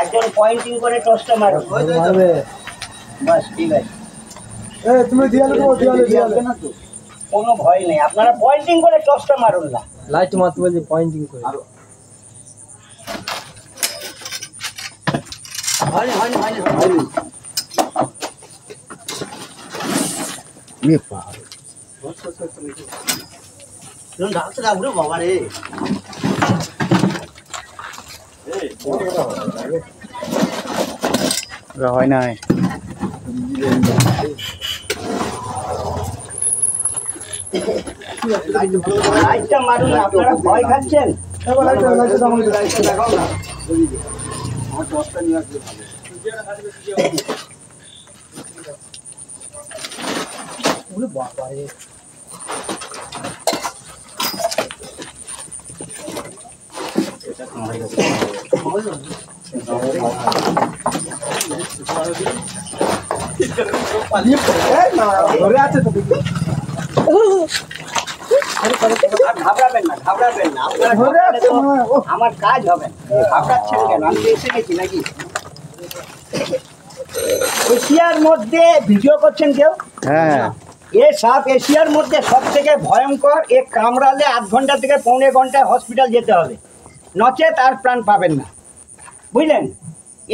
একজন পয়েন্টিং করে টসটা মারো। বাস ঠিক আছে। তুমি দিয়ালে না তো, কোনো ভয় নেই, আপনারা পয়েন্টিং করে টসটা মারুন না। লাইট মারতে বলছি পয়েন্টিং করে। হয়নি। বাবা রে, হয় না। লাইটটা মারুন, আপনারা ভয় খাচ্ছেন। ঘাবড়াবেন না, আমার কাজ হবে। ঘাবড়াচ্ছেন কেন? আমি এসে গেছি নাকি? এশিয়ার মধ্যে ভিডিও করছেন কেউ? হ্যাঁ, এ সাপ এশিয়ার মধ্যে সব থেকে ভয়ঙ্কর। এ কামড়ালে 8 ঘন্টা থেকে পৌনে ঘন্টায় হসপিটাল যেতে হবে, নচেত আর প্রাণ পাবেন না, বুঝলেন?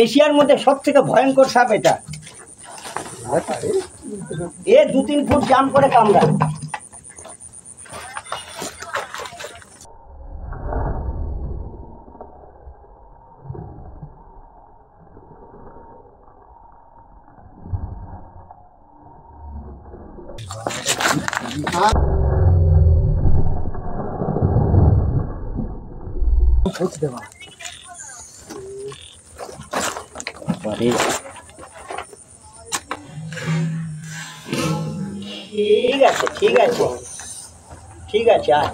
এশিয়ার মধ্যে সব থেকে ভয়ঙ্কর সাপ এটা। এ 2-3 ফুট জাম করে কামড়ায়। ঠিক আছে আর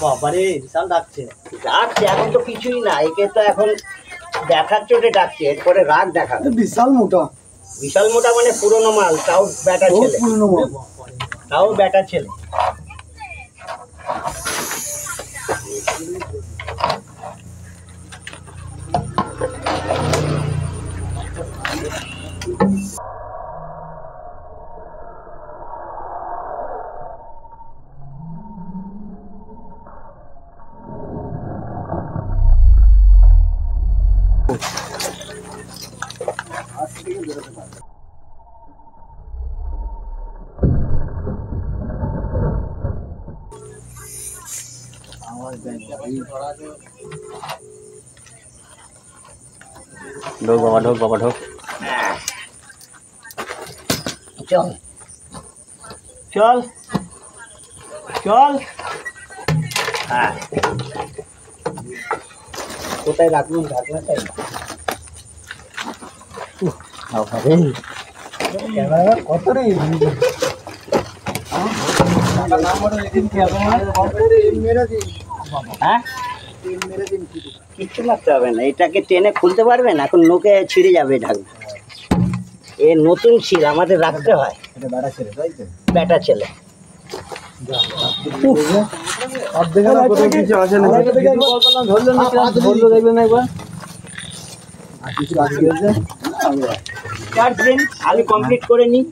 বাবারে, বিশাল ডাকছে। এখন তো কিছুই না, একে তো এখন দেখার চোটে ডাকছে, এরপরে রাগ দেখাবে। বিশাল মোটা মানে পুরোনো মাল, তাও ব্যাটা ছেলে। ঢোক বাবা ঢোক। চল হ্যাঁ, কোথায় রাখলুম ঢাকনাটাই? কত রে হ্যাঁ, কিচ্ছু মারতে হবে না, এটাকে টেনে খুলতে পারবেন? এখন নোকে ছিঁড়ে যাবে ঢাকনা। এ নতুন ছিল, আমাদের রাখতে হয়। ব্যাটা ছেলে। আমি কমপ্লিট করে নিই।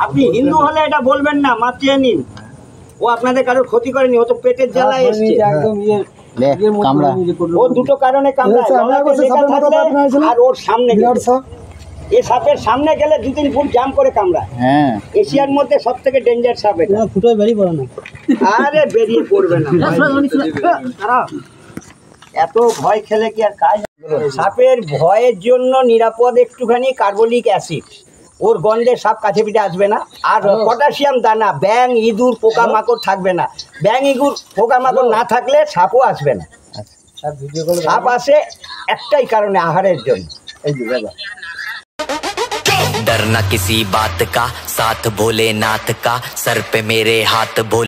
আপনি হিন্দু হলে এটা বলবেন না, মাতিয়ে নিন। ও আপনাদের কারোর ক্ষতি করেনি, ও তো পেটের জ্বালায় এসছে। ও দুটো কারণে কামড়ায়, আর ওর সামনে এ সাপের সামনে গেলে 2-3 ফুট জাম করে কামড়ায়। এশিয়ার মধ্যে সব থেকে ডেঞ্জার সাপ এটা। ফুটোয় বেরিয়ে পড়ে না। আরে বেরিয়ে পড়বে না, এত ভয় খেলে কি আর কাজ? সাপের ভয়ের জন্য নিরাপদ একটুখানি কার্বলিক অ্যাসিড, ওর গন্ধে সাপ কাছে পিঠে আসবে না। আর পটাশিয়াম দানা, ব্যাং ইঁদুর পোকামাকড় থাকবে না। ব্যাং ইঁদুর পোকামাকড় না থাকলে সাপও আসবে না। সাপ আসে একটাই কারণে, আহারের জন্য। এই যে डरना किसी बात का, साथ भोलेनाथ का, सर पे मेरे हाथ भोले